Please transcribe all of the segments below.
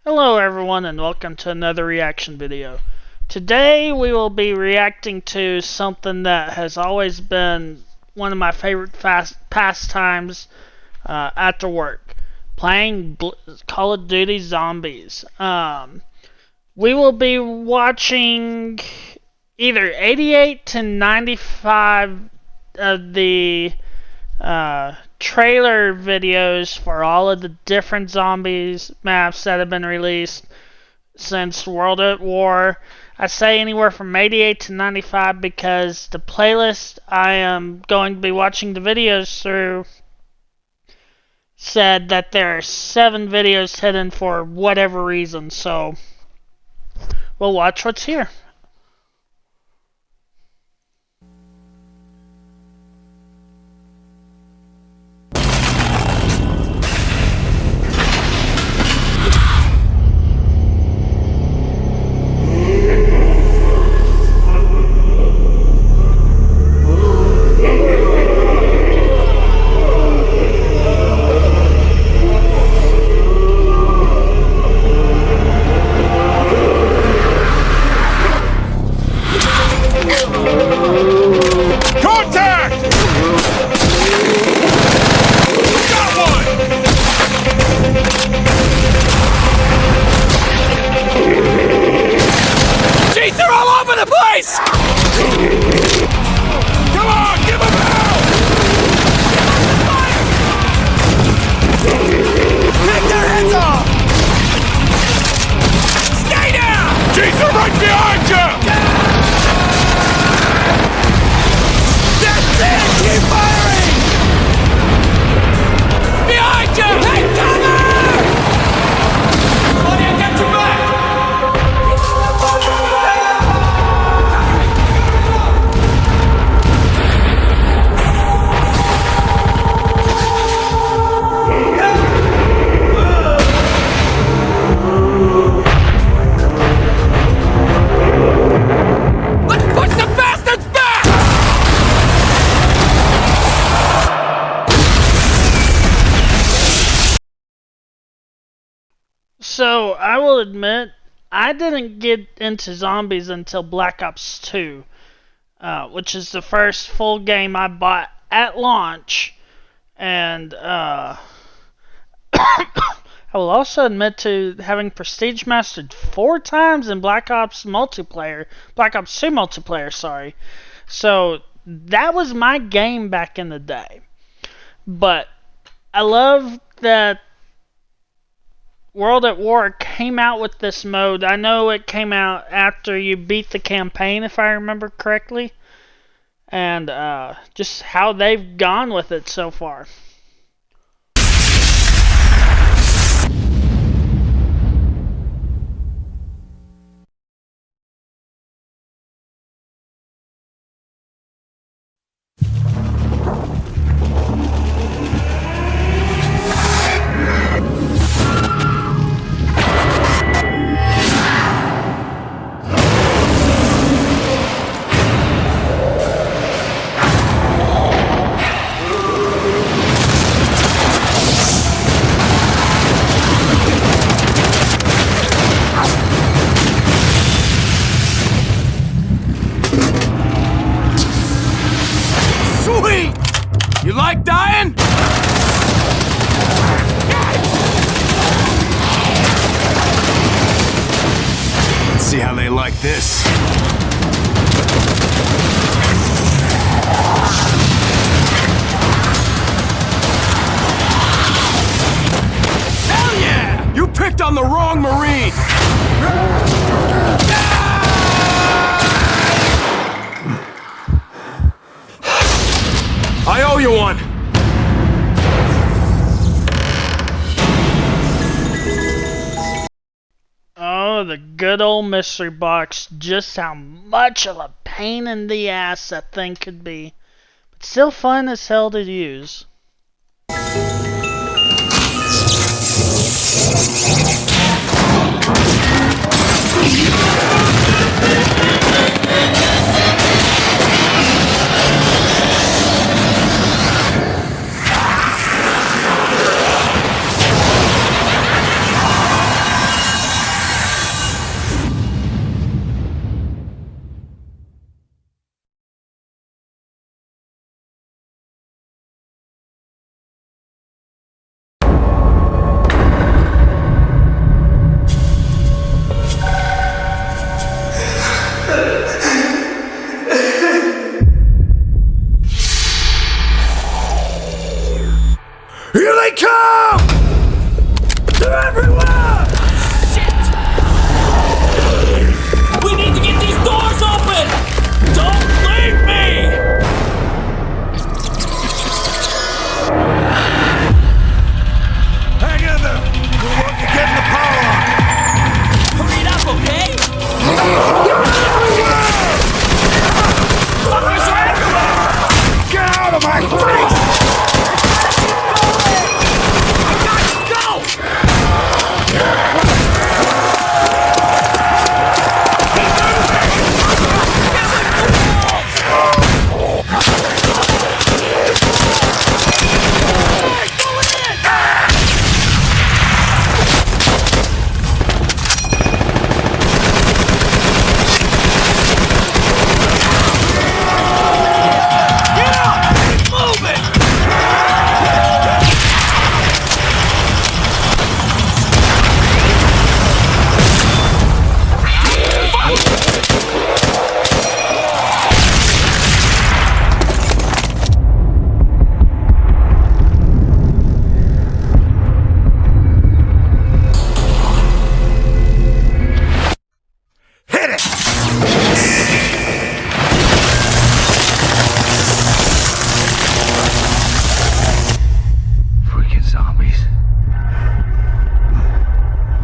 Hello everyone and welcome to another reaction video. Today we will be reacting to something that has always been one of my favorite pastimes after work. Playing Call of Duty Zombies. We will be watching either 88 to 95 of the trailer videos for all of the different zombies maps that have been released since World at War. I say anywhere from 88 to 95 because the playlist I am going to be watching the videos through said that there are 7 videos hidden for whatever reason, so we'll watch what's here. So, I will admit, I didn't get into zombies until Black Ops 2, which is the first full game I bought at launch, and I will also admit to having Prestige Mastered 4 times in Black Ops 2 multiplayer, sorry. So, that was my game back in the day. But, I love that World at War came out with this mode. I know it came out after you beat the campaign, if I remember correctly. And just how they've gone with it so far. You like dying? Let's see how they like this. Hell yeah! You picked on the wrong Marine! I owe you one! Oh, the good old mystery box. Just how much of a pain in the ass that thing could be. But still fun as hell to use. Here they come! They're everywhere! Shit! We need to get these doors open! Don't leave me! Hang in there! We're working getting the power on! Hurry it up, okay? Fuckers are everywhere! Get out of my face!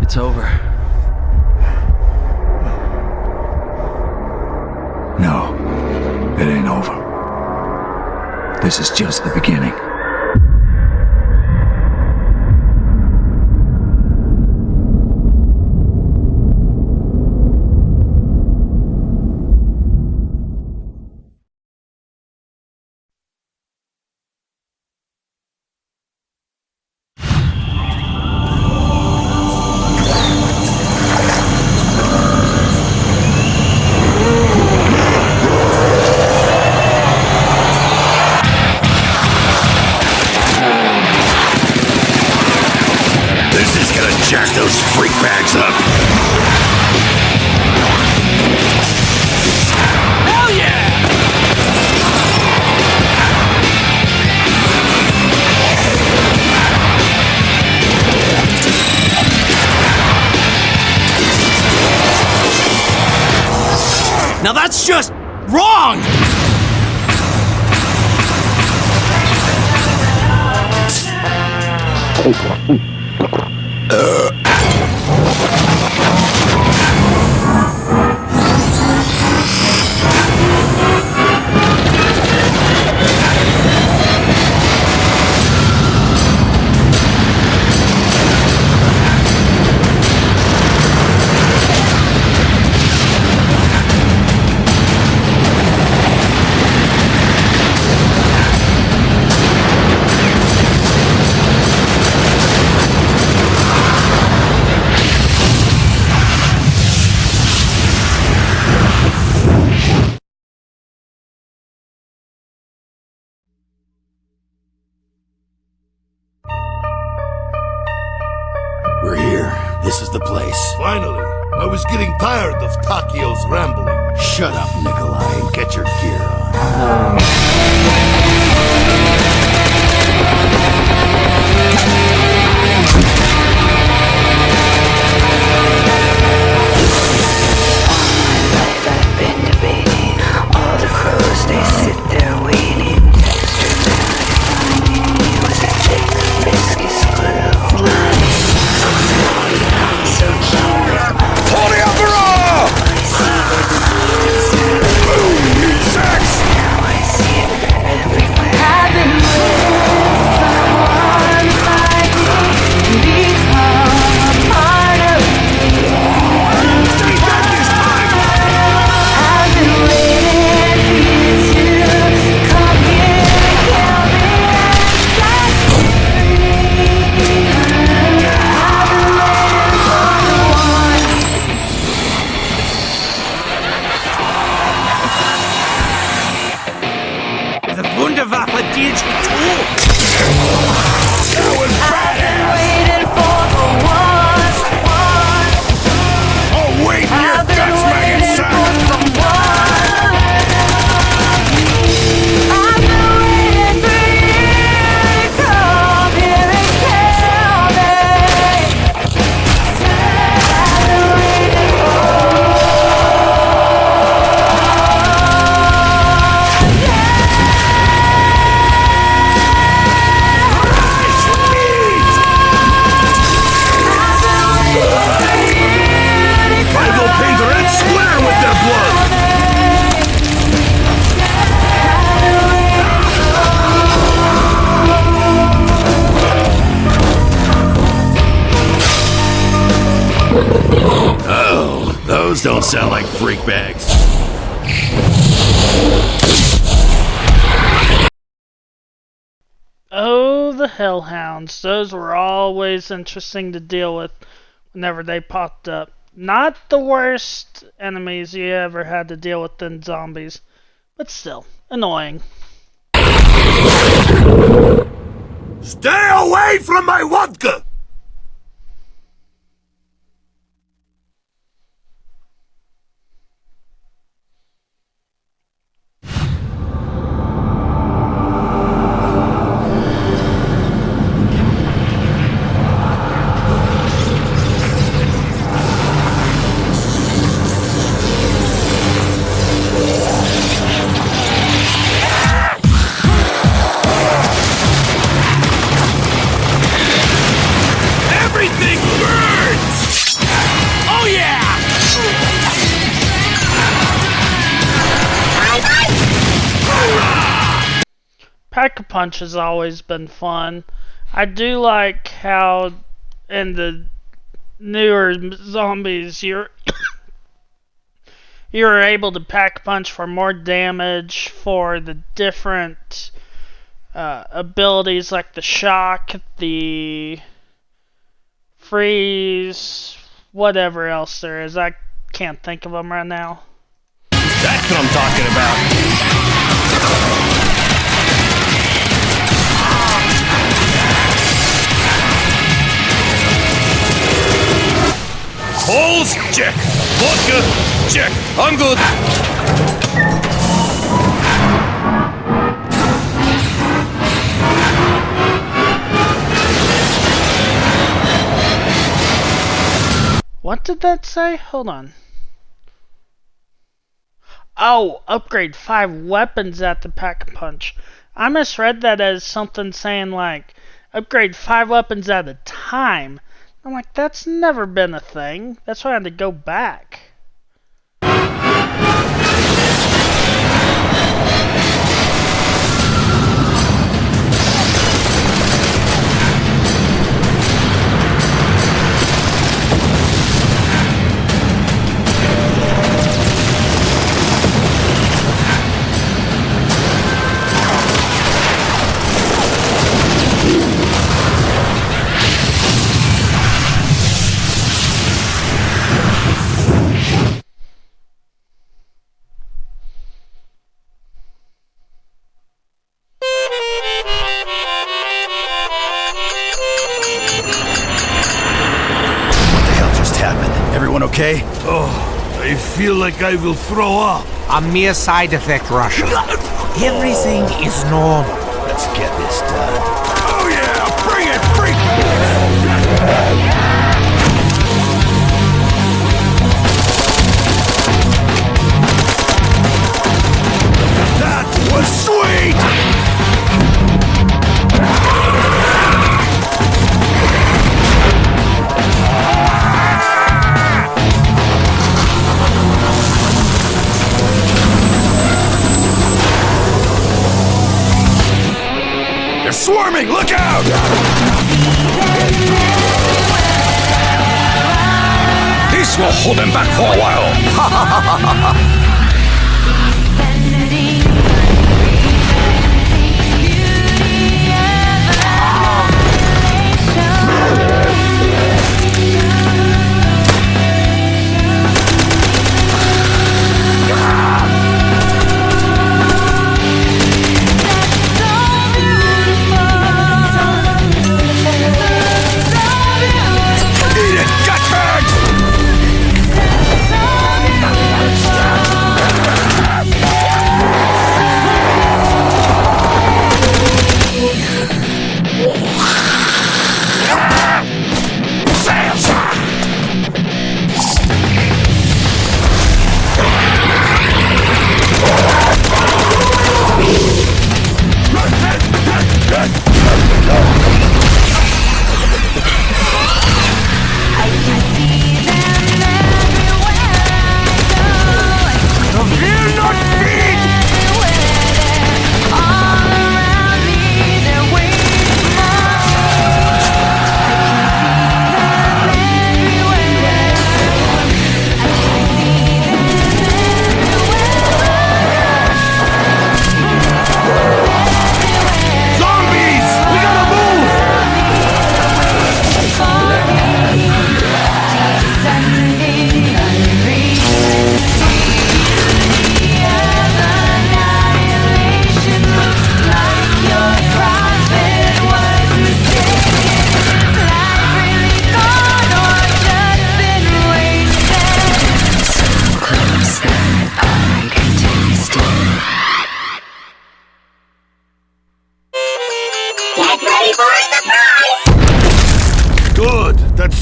It's over. No, it ain't over. This is just the beginning. This is gonna jack those freak bags up! Hell yeah! Now that's just wrong! We're here. This is the place. Finally, I was getting tired of Takio's rambling. Shut up, Nikolai, and get your gear on. I've been debating. All the crows, they sit there waiting. Texture finding you as a thick, viscous glue. I'm so keen with Pull the umbrella! Boom, sex! now I see it everywhere. I've been waiting for someone like me to become a part of me. I've been waiting for you to come here and kill me and set me free. I've been waiting for the one. The Wunderwaffe deals with tools! I've been waiting for the one. Oh, wait, your I've been guts, waiting maggot son! for someone. don't sound like freak bags. Oh, the hellhounds. Those were always interesting to deal with whenever they popped up. Not the worst enemies you ever had to deal with than zombies, but still, annoying. Stay away from my vodka! Everything burns! Oh yeah! Pack-a-Punch has always been fun. I do like how in the newer zombies you're able to pack-punch for more damage for the different abilities like the shock, the freeze, whatever else there is. I can't think of them right now. That's what I'm talking about. Holes, check. Vodka, check. I'm good. What did that say? Hold on. Oh, upgrade 5 weapons at the Pack-a-Punch. I misread that as something saying like upgrade 5 weapons at a time. I'm like, that's never been a thing. That's why I had to go back. Everyone okay? Oh, I feel like I will throw up. A mere side effect, Russia. Everything is normal. Let's get this done. Oh yeah! Bring it! Freak! That was sweet! Swarming! Look out! This will hold them back for a while. Eat it, gutbag!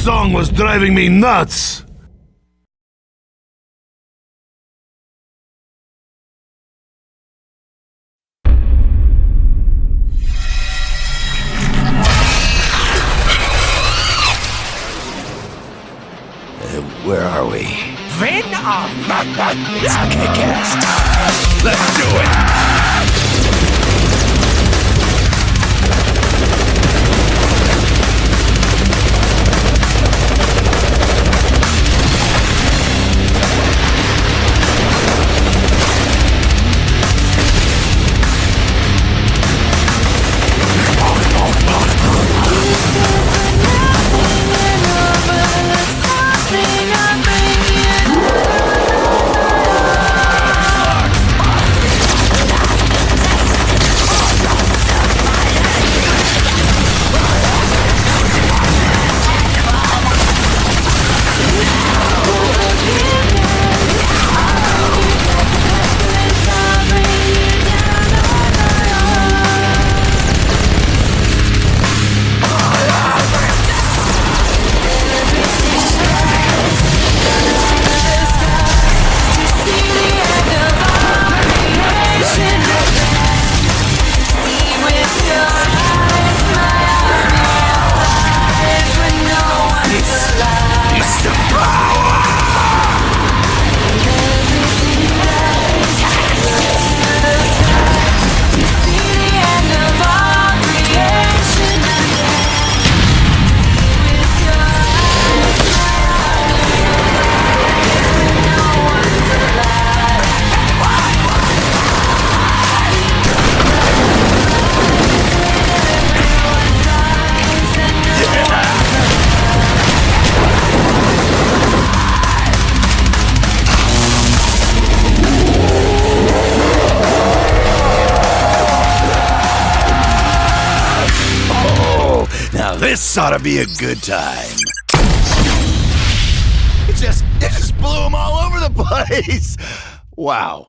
song was driving me nuts. Where are we? Venom! It's kick-ass. Let's do it! This ought to be a good time. It just blew them all over the place. Wow.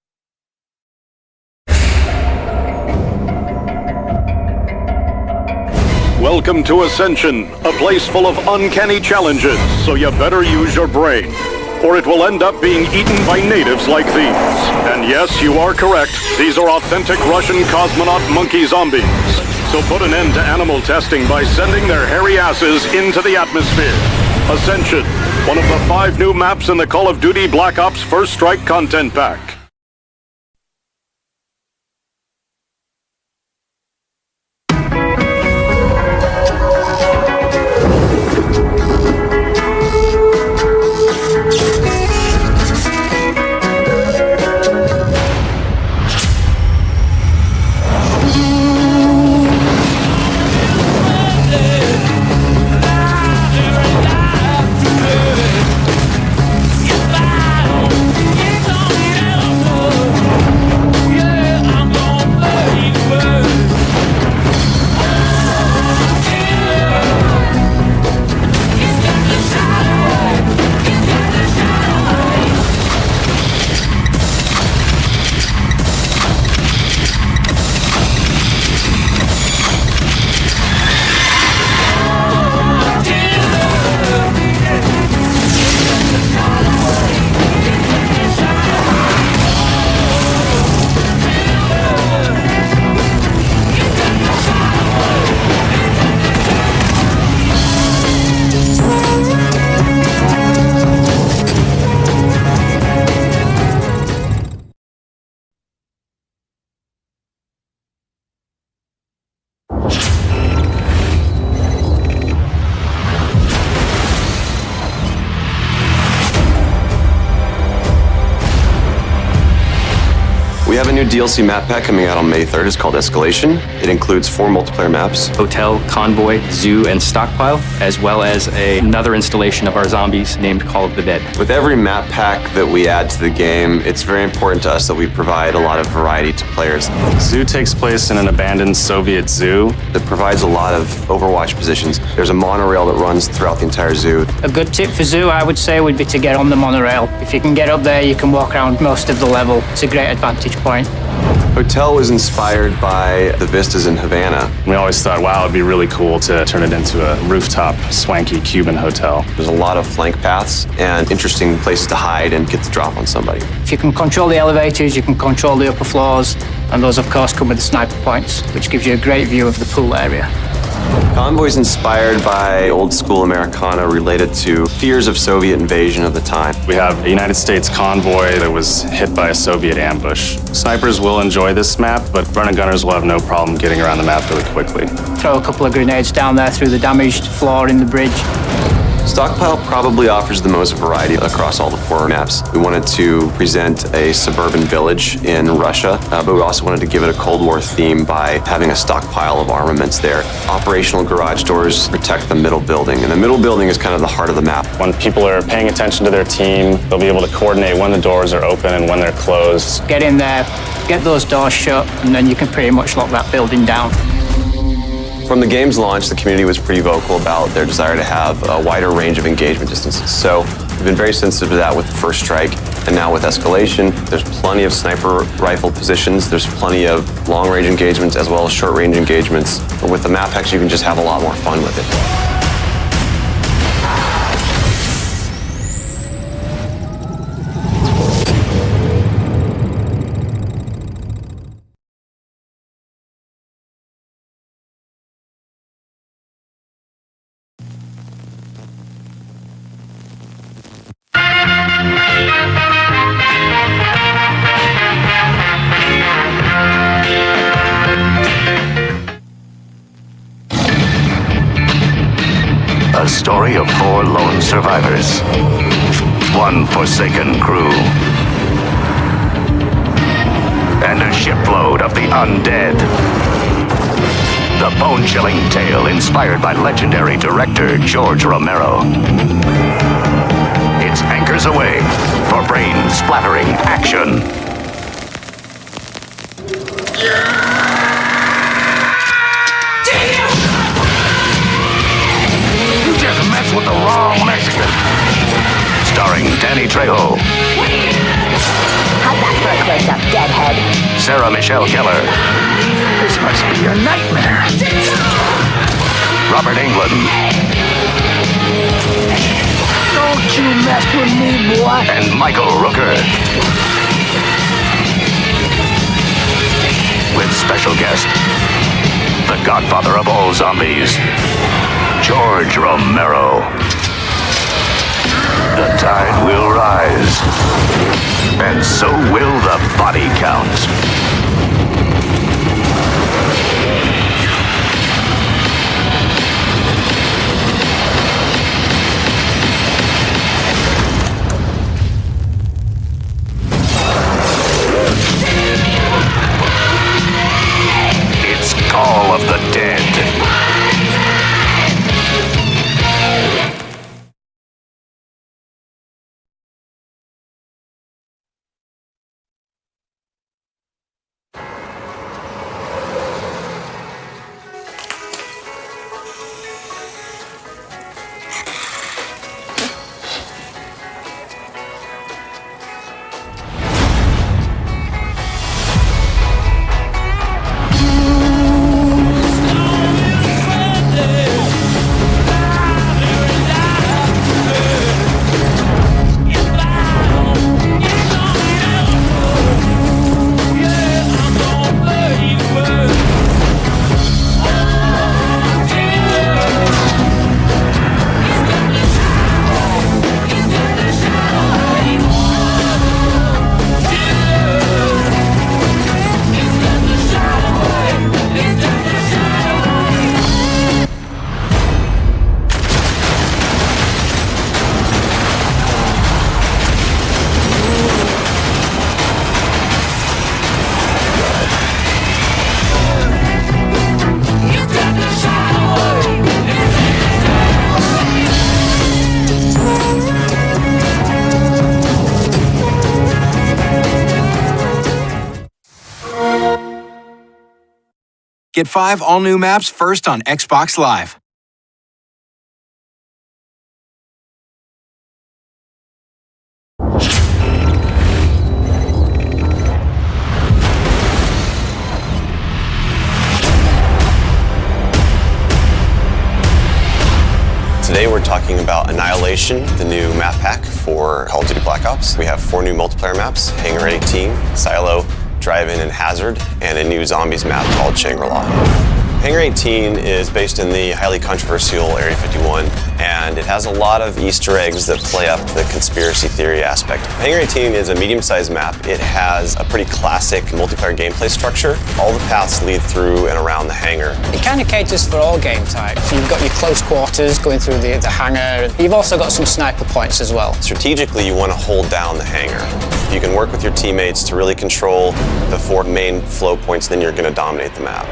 Welcome to Ascension, a place full of uncanny challenges, so you better use your brain, or it will end up being eaten by natives like these. And yes, you are correct, these are authentic Russian cosmonaut monkey zombies. So put an end to animal testing by sending their hairy asses into the atmosphere. Ascension, one of the 5 new maps in the Call of Duty Black Ops First Strike content pack. We have a new DLC map pack coming out on May 3rd. It's called Escalation. It includes 4 multiplayer maps. Hotel, Convoy, Zoo, and Stockpile, as well as another installation of our zombies named Call of the Dead. With every map pack that we add to the game, it's very important to us that we provide a lot of variety to players. Zoo takes place in an abandoned Soviet zoo. It provides a lot of Overwatch positions. There's a monorail that runs throughout the entire zoo. A good tip for Zoo, I would say, would be to get on the monorail. If you can get up there, you can walk around most of the level. It's a great advantage point. Hotel was inspired by the vistas in Havana. We always thought, wow, it'd be really cool to turn it into a rooftop, swanky Cuban hotel. There's a lot of flank paths and interesting places to hide and get the drop on somebody. If you can control the elevators, you can control the upper floors, and those, of course, come with the sniper points, which gives you a great view of the pool area. Convoy's inspired by old school Americana related to fears of Soviet invasion of the time. We have a United States convoy that was hit by a Soviet ambush. Snipers will enjoy this map, but running gunners will have no problem getting around the map really quickly. Throw a couple of grenades down there through the damaged floor in the bridge. Stockpile probably offers the most variety across all the 4 maps. We wanted to present a suburban village in Russia, but we also wanted to give it a Cold War theme by having a stockpile of armaments there. Operational garage doors protect the middle building, and the middle building is kind of the heart of the map. When people are paying attention to their team, they'll be able to coordinate when the doors are open and when they're closed. Get in there, get those doors shut, and then you can pretty much lock that building down. From the game's launch, the community was pretty vocal about their desire to have a wider range of engagement distances. So we've been very sensitive to that with First Strike, and now with Escalation. There's plenty of sniper rifle positions. There's plenty of long-range engagements as well as short-range engagements. But with the map packs, you can just have a lot more fun with it. A story of 4 lone survivors. 1 forsaken crew. And a shipload of the undead. The bone-chilling tale inspired by legendary director George Romero. It's anchors away for brain-splattering action. With the wrong Mexican. Starring Danny Trejo. How's that for a close-up, deadhead? Sarah Michelle Gellar. This must be a nightmare. Robert Englund. Don't you mess with me, boy. And Michael Rooker. With special guest, the godfather of all zombies, George Romero. The tide will rise, and so will the body count. It's Call of the Dead. Get 5 all-new maps first on Xbox Live. Today we're talking about Annihilation, the new map pack for Call of Duty Black Ops. We have 4 new multiplayer maps, Hangar 18, Silo, Drive-In, and Hazard, and a new zombies map called Shangri-La. Hangar 18 is based in the highly controversial Area 51, and it has a lot of Easter eggs that play up the conspiracy theory aspect. Hangar 18 is a medium-sized map. It has a pretty classic multiplayer gameplay structure. All the paths lead through and around the hangar. It kind of caters for all game types. You've got your close quarters going through the hangar. You've also got some sniper points as well. Strategically, you want to hold down the hangar. If you can work with your teammates to really control the 4 main flow points, then you're going to dominate the map.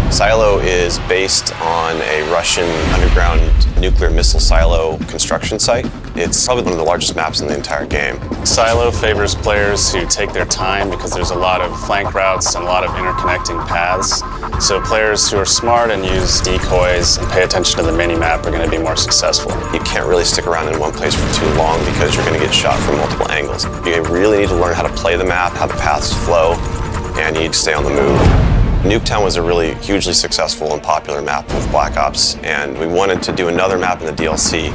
Silo is based on a Russian underground nuclear missile silo construction site. It's probably one of the largest maps in the entire game. Silo favors players who take their time because there's a lot of flank routes and a lot of interconnecting paths. So players who are smart and use decoys and pay attention to the mini-map are going to be more successful. You can't really stick around in one place for too long because you're going to get shot from multiple angles. You really need to learn how to play the map, how the paths flow, and you need to stay on the move. Nuketown was a really hugely successful and popular map with Black Ops, and we wanted to do another map in the DLC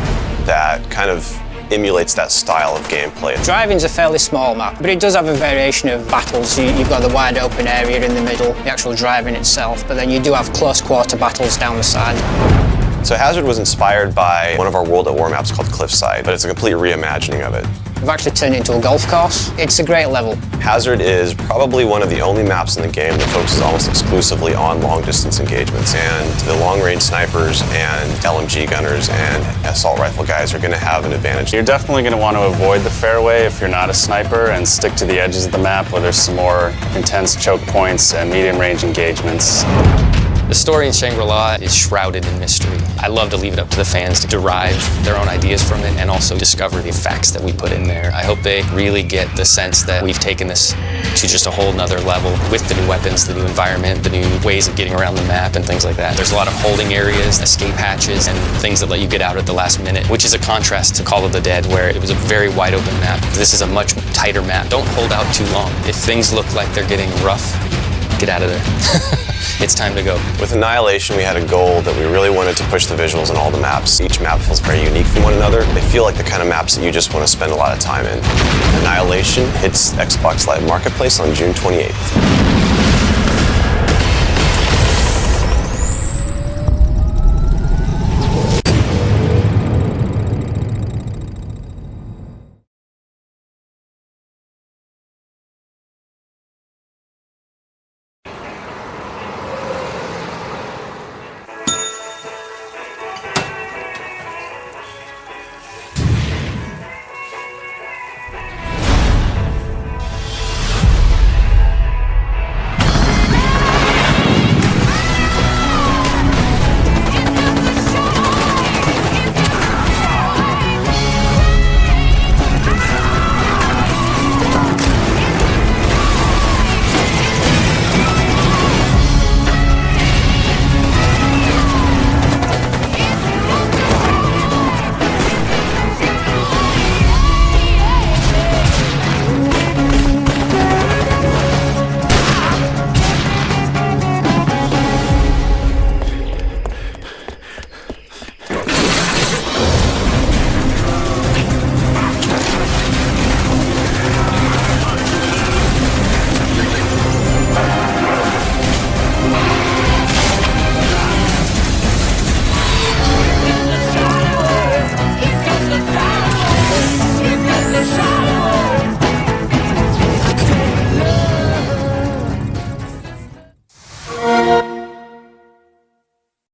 that kind of emulates that style of gameplay. Drive-In's a fairly small map, but it does have a variation of battles. You've got the wide open area in the middle, the actual Drive-In itself, but then you do have close quarter battles down the side. So Hazard was inspired by one of our World at War maps called Cliffside, but it's a complete reimagining of it. We've actually turned it into a golf course. It's a great level. Hazard is probably one of the only maps in the game that focuses almost exclusively on long-distance engagements, and the long-range snipers and LMG gunners and assault rifle guys are going to have an advantage. You're definitely going to want to avoid the fairway if you're not a sniper and stick to the edges of the map where there's some more intense choke points and medium-range engagements. The story in Shangri-La is shrouded in mystery. I love to leave it up to the fans to derive their own ideas from it and also discover the facts that we put in there. I hope they really get the sense that we've taken this to just a whole nother level with the new weapons, the new environment, the new ways of getting around the map and things like that. There's a lot of holding areas, escape hatches, and things that let you get out at the last minute, which is a contrast to Call of the Dead where it was a very wide open map. This is a much tighter map. Don't hold out too long. If things look like they're getting rough, get out of there. It's time to go. With Annihilation, we had a goal that we really wanted to push the visuals in all the maps. Each map feels very unique from one another. They feel like the kind of maps that you just want to spend a lot of time in. Annihilation hits Xbox Live Marketplace on June 28th.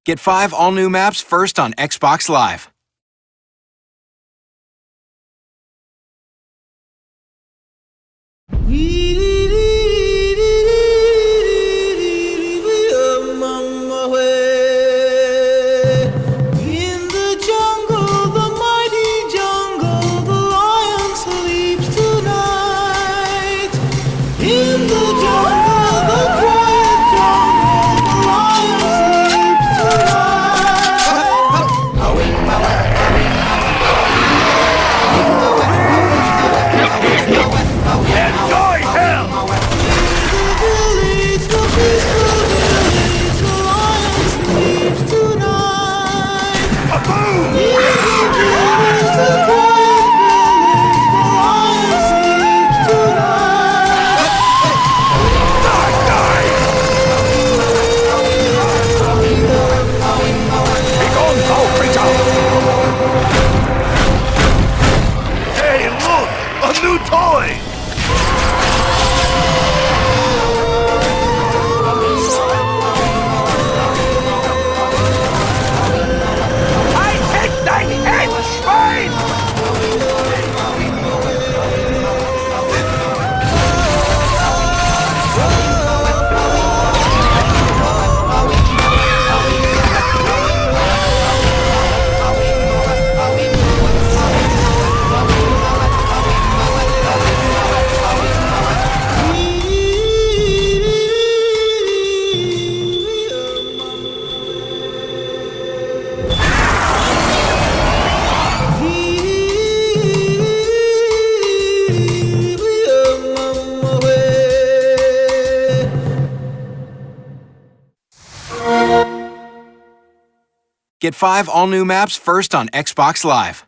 Get 5 all-new maps first on Xbox Live. Get 5 all-new maps first on Xbox Live.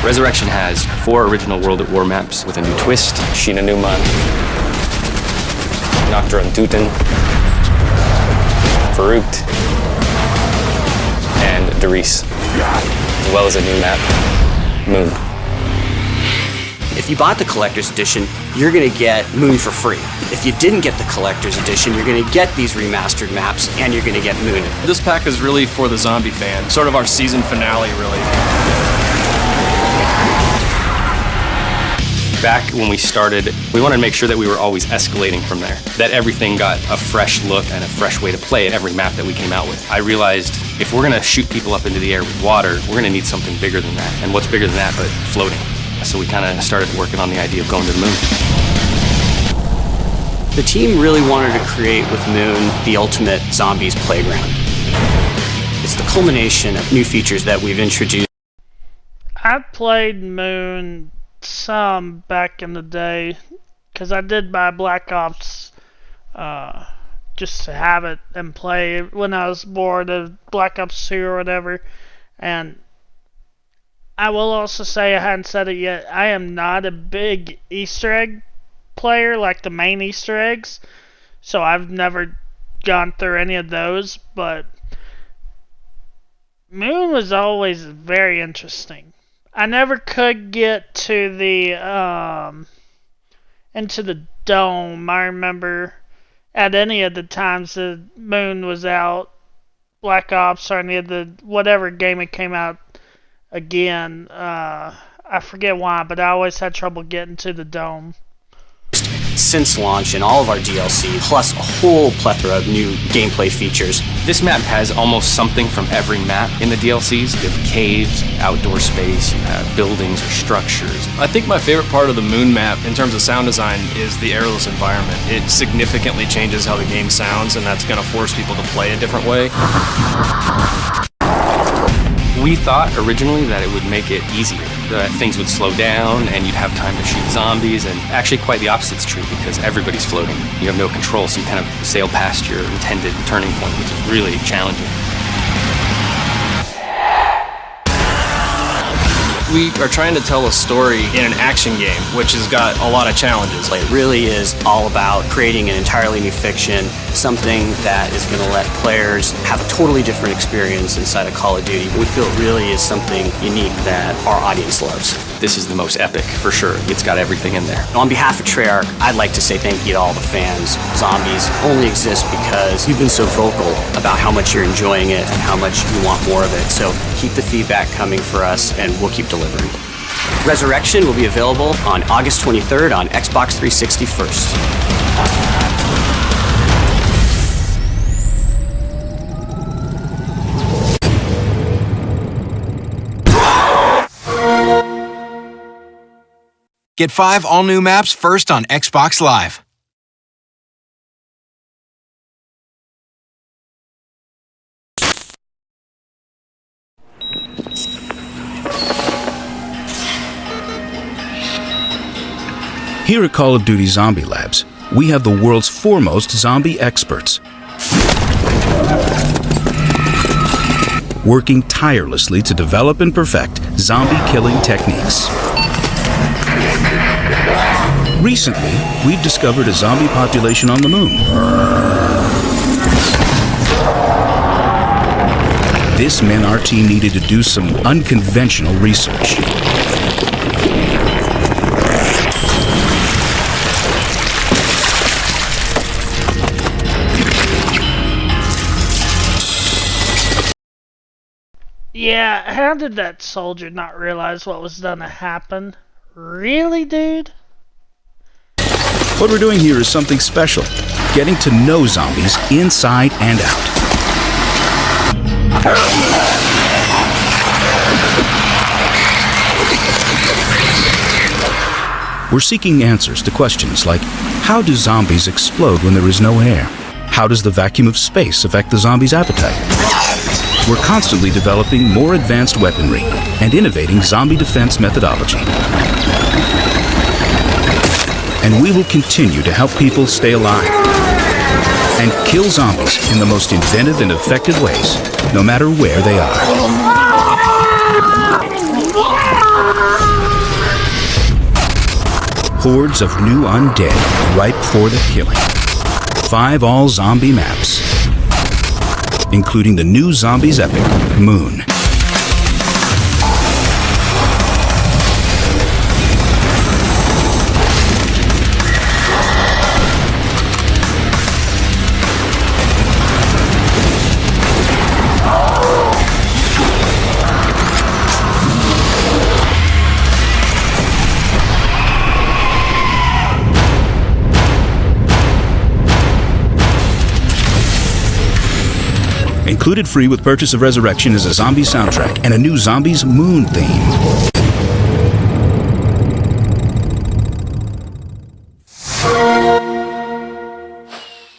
Resurrection has 4 original World at War maps with a new twist. Sheena Newman, Nocturne Tuten, Farouked, and Darius, as well as a new map, Moon. If you bought the Collector's Edition, you're going to get Moon for free. If you didn't get the Collector's Edition, you're going to get these remastered maps, and you're going to get Moon. This pack is really for the zombie fan, sort of our season finale, really. Back when we started, we wanted to make sure that we were always escalating from there, that everything got a fresh look and a fresh way to play at every map that we came out with. I realized if we're going to shoot people up into the air with water, we're going to need something bigger than that. And what's bigger than that but floating? So we kind of started working on the idea of going to the moon. The team really wanted to create with Moon the ultimate zombies playground. It's the culmination of new features that we've introduced. I played Moon some back in the day because I did buy Black Ops just to have it and play when I was bored of Black Ops 2 or whatever. And I will also say, I hadn't said it yet, I am not a big Easter egg player, like the main Easter eggs, so I've never gone through any of those, but Moon was always very interesting. I never could get to the into the dome. I remember at any of the times the Moon was out, Black Ops or any of the whatever game it came out again. I forget why, but I always had trouble getting to the dome. Since launch in all of our DLC, plus a whole plethora of new gameplay features. This map has almost something from every map in the DLCs. You have caves, outdoor space, you have buildings or structures. I think my favorite part of the Moon map in terms of sound design is the airless environment. It significantly changes how the game sounds, and that's going to force people to play a different way. We thought originally that it would make it easier, that things would slow down and you'd have time to shoot zombies, and actually quite the opposite's true because everybody's floating. You have no control, so you kind of sail past your intended turning point, which is really challenging. We are trying to tell a story in an action game, which has got a lot of challenges. It really is all about creating an entirely new fiction, something that is going to let players have a totally different experience inside of Call of Duty. We feel it really is something unique that our audience loves. This is the most epic, for sure. It's got everything in there. On behalf of Treyarch, I'd like to say thank you to all the fans. Zombies only exist because you've been so vocal about how much you're enjoying it and how much you want more of it. So keep the feedback coming for us, and we'll keep delivering. Resurrection will be available on August 23rd on Xbox 360 first. Get 5 all-new maps first on Xbox Live. Here at Call of Duty Zombie Labs, we have the world's foremost zombie experts, working tirelessly to develop and perfect zombie-killing techniques. Recently, we've discovered a zombie population on the moon. This meant our team needed to do some unconventional research. Yeah, how did that soldier not realize what was gonna happen? Really, dude? What we're doing here is something special, getting to know zombies inside and out. We're seeking answers to questions like, how do zombies explode when there is no air? How does the vacuum of space affect the zombie's appetite? We're constantly developing more advanced weaponry and innovating zombie defense methodology. And we will continue to help people stay alive and kill zombies in the most inventive and effective ways, no matter where they are. Hordes of new undead ripe for the killing. 5 all-zombie maps, including the new Zombies epic, Moon. Included free with purchase of Resurrection is a zombie soundtrack and a new Zombies Moon theme.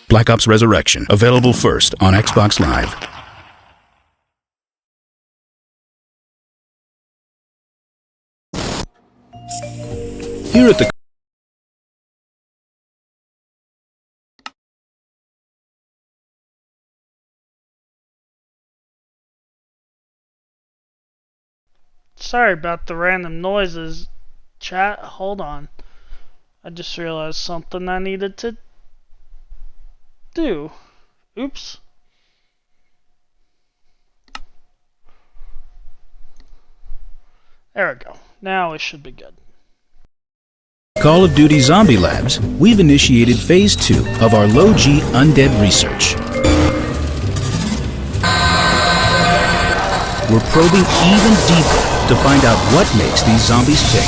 Black Ops Resurrection, available first on Xbox Live. Here at the Sorry about the random noises, chat. Hold on. I just realized something I needed to do. Oops. There we go. Now it should be good. Call of Duty Zombie Labs, we've initiated Phase 2 of our low-G undead research. We're probing even deeper to find out what makes these zombies tick.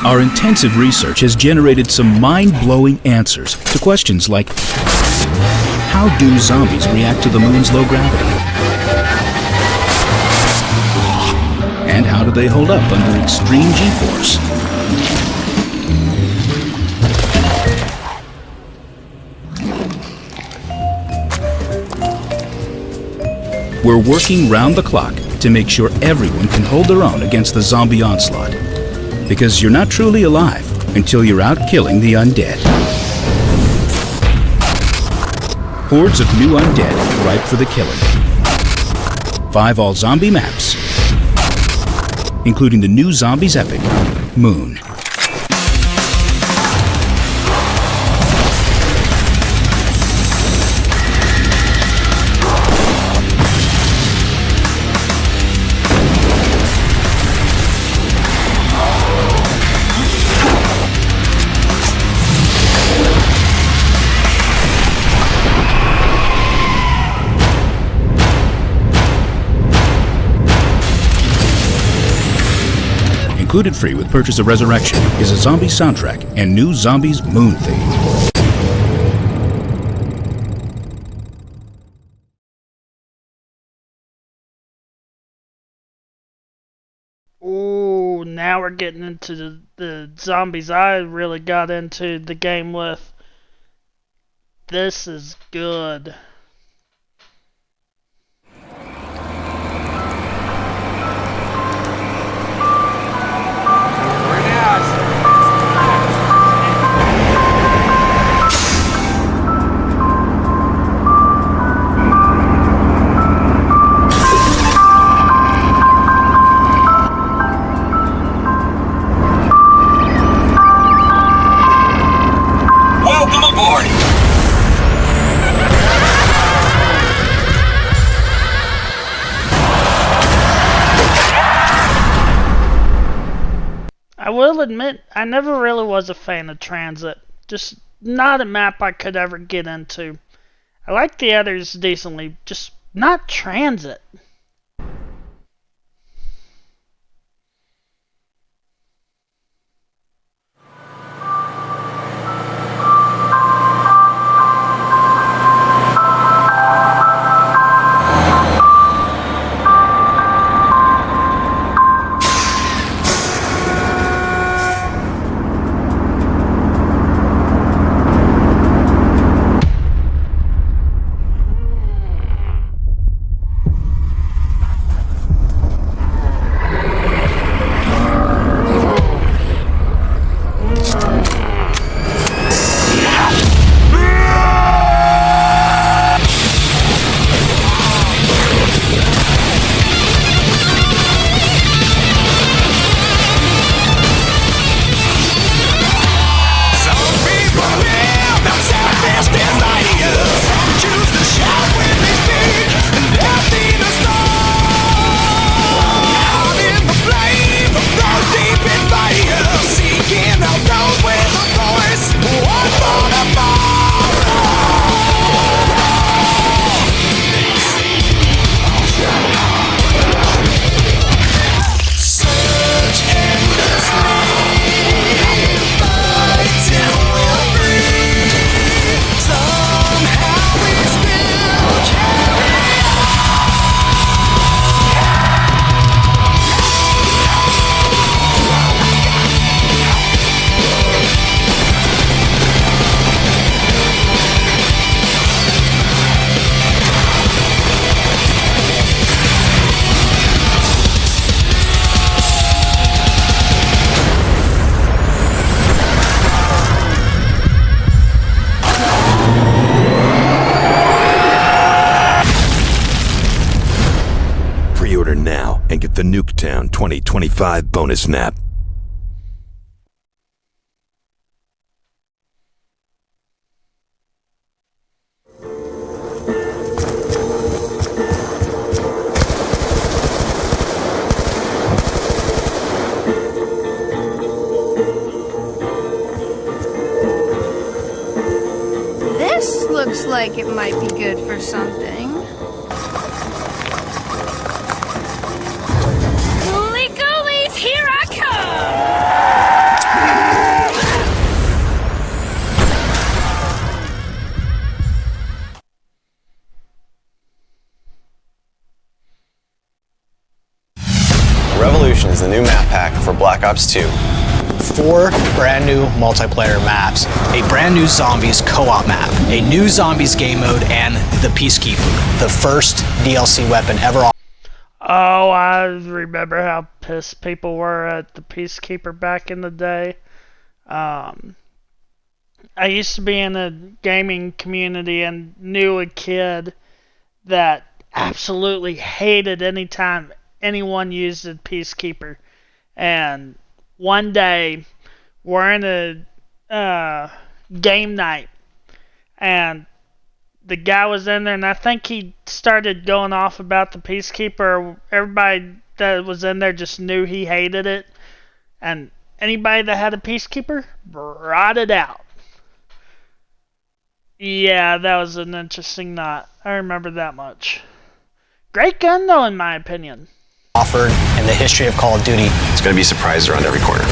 Our intensive research has generated some mind-blowing answers to questions like, how do zombies react to the moon's low gravity? And how do they hold up under extreme G-force? We're working round the clock to make sure everyone can hold their own against the zombie onslaught. Because you're not truly alive until you're out killing the undead. Hordes of new undead ripe for the killing. 5 all-zombie maps, including the new Zombies epic, Moon. Included free with purchase of Resurrection is a zombie soundtrack and new Zombies Moon theme. Ooh, now we're getting into the zombies I really got into the game with. This is good. I will admit, I never really was a fan of Transit. Just not a map I could ever get into. I like the others decently, just not Transit. the Nuketown 2025 bonus map. This looks like it might be good for something. Ghoulie ghoulies, here I Revolution is the new map pack for Black Ops 2. 4 brand new multiplayer maps, a brand new Zombies co-op map, a new Zombies game mode, and the Peacekeeper, the first DLC weapon ever. Oh, I remember how pissed people were at the Peacekeeper back in the day. I used to be in a gaming community and knew a kid that absolutely hated any time anyone used a Peacekeeper. And one day, we're in a game night, and the guy was in there, and I think he started going off about the Peacekeeper. Everybody that was in there just knew he hated it, and anybody that had a Peacekeeper brought it out. Yeah, that was an interesting night. I remember that much. Great gun, though, in my opinion. Offered in the history of Call of Duty. It's going to be surprises around every corner.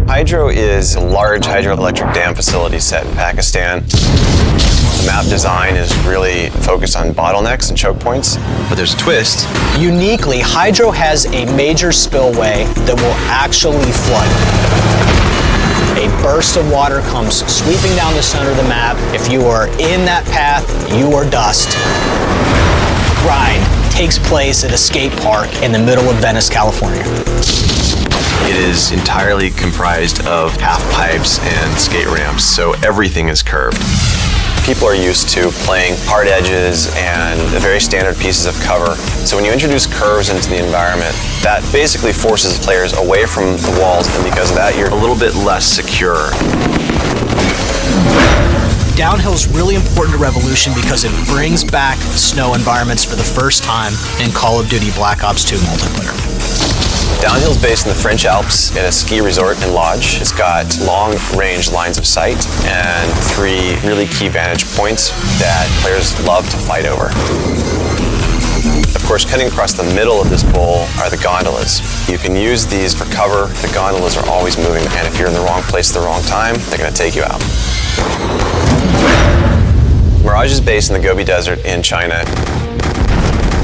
Hydro is a large hydroelectric dam facility set in Pakistan. The map design is really focused on bottlenecks and choke points, but there's a twist. Uniquely, Hydro has a major spillway that will actually flood. A burst of water comes sweeping down the center of the map. If you are in that path, you are dust. Ride takes place at a skate park in the middle of Venice, California. It is entirely comprised of half pipes and skate ramps, so everything is curved. People are used to playing hard edges and the very standard pieces of cover. So when you introduce curves into the environment, that basically forces players away from the walls, and because of that, you're a little bit less secure. Downhill is really important to Revolution because it brings back snow environments for the first time in Call of Duty Black Ops 2 multiplayer. Downhill is based in the French Alps in a ski resort and lodge. It's got long-range lines of sight and 3 really key vantage points that players love to fight over. Of course, cutting across the middle of this bowl are the gondolas. You can use these for cover. The gondolas are always moving, and if you're in the wrong place at the wrong time, they're going to take you out. Mirage is based in the Gobi Desert in China.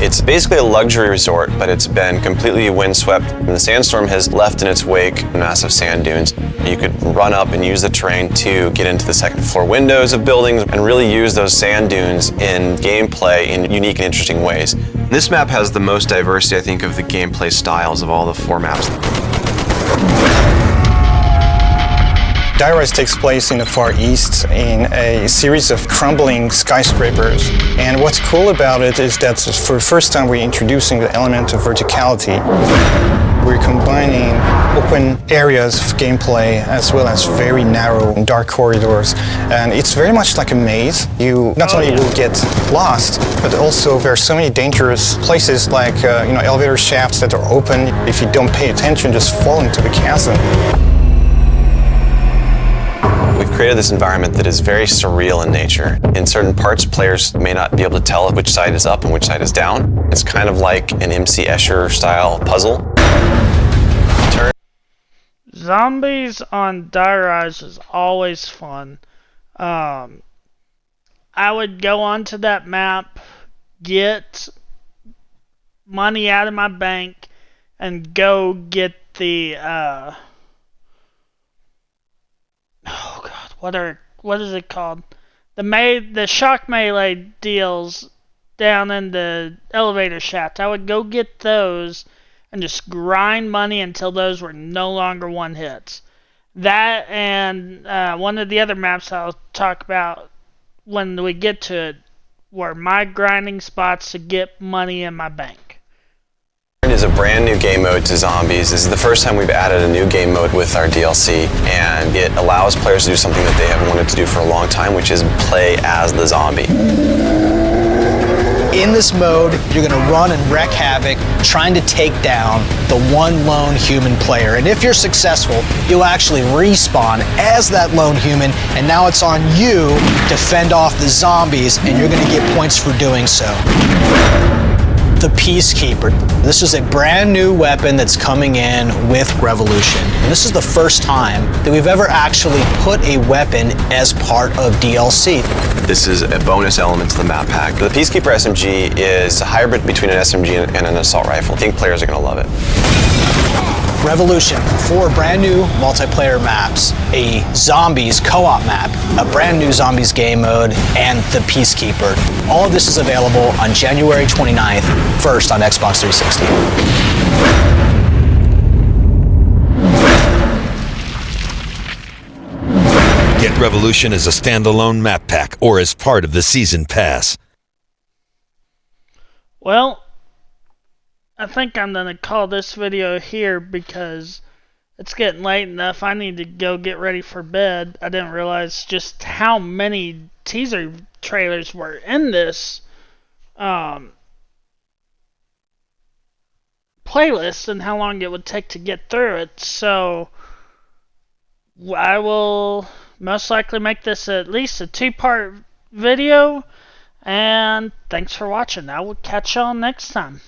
It's basically a luxury resort, but it's been completely windswept, and the sandstorm has left in its wake massive sand dunes. You could run up and use the terrain to get into the second floor windows of buildings and really use those sand dunes in gameplay in unique and interesting ways. This map has the most diversity, I think, of the gameplay styles of all the 4 maps. Die Rise takes place in the Far East in a series of crumbling skyscrapers. And what's cool about it is that for the first time we're introducing the element of verticality. We're combining open areas of gameplay as well as very narrow and dark corridors. And it's very much like a maze. You not only will get lost, but also there are so many dangerous places like elevator shafts that are open. If you don't pay attention, just fall into the chasm. We've created this environment that is very surreal in nature. In certain parts, players may not be able to tell which side is up and which side is down. It's kind of like an MC Escher style puzzle. Zombies on Die Rise is always fun. I would go onto that map, get money out of my bank, and go get the what is it called? The shock melee deals down in the elevator shaft. I would go get those and just grind money until those were no longer one hits. That and one of the other maps I'll talk about when we get to it were my grinding spots to get money in my bank. Is a brand new game mode to Zombies. This is the first time we've added a new game mode with our DLC, and it allows players to do something that they have wanted to do for a long time, which is play as the zombie. In this mode, you're going to run and wreak havoc trying to take down the one lone human player. And if you're successful, you'll actually respawn as that lone human, and now it's on you to fend off the zombies, and you're going to get points for doing so. The Peacekeeper. This is a brand new weapon that's coming in with Revolution. And this is the first time that we've ever actually put a weapon as part of DLC. This is a bonus element to the map pack. The Peacekeeper SMG is a hybrid between an SMG and an assault rifle. I think players are going to love it. Revolution, 4 brand new multiplayer maps, a Zombies co-op map, a brand new Zombies game mode, and the Peacekeeper. All of this is available on January 29th, first on Xbox 360. Get Revolution as a standalone map pack or as part of the Season Pass. Well, I think I'm going to call this video here because it's getting late enough. I need to go get ready for bed. I didn't realize just how many teaser trailers were in this playlist and how long it would take to get through it. So I will most likely make this at least a 2-part video. And thanks for watching. I will catch y'all next time.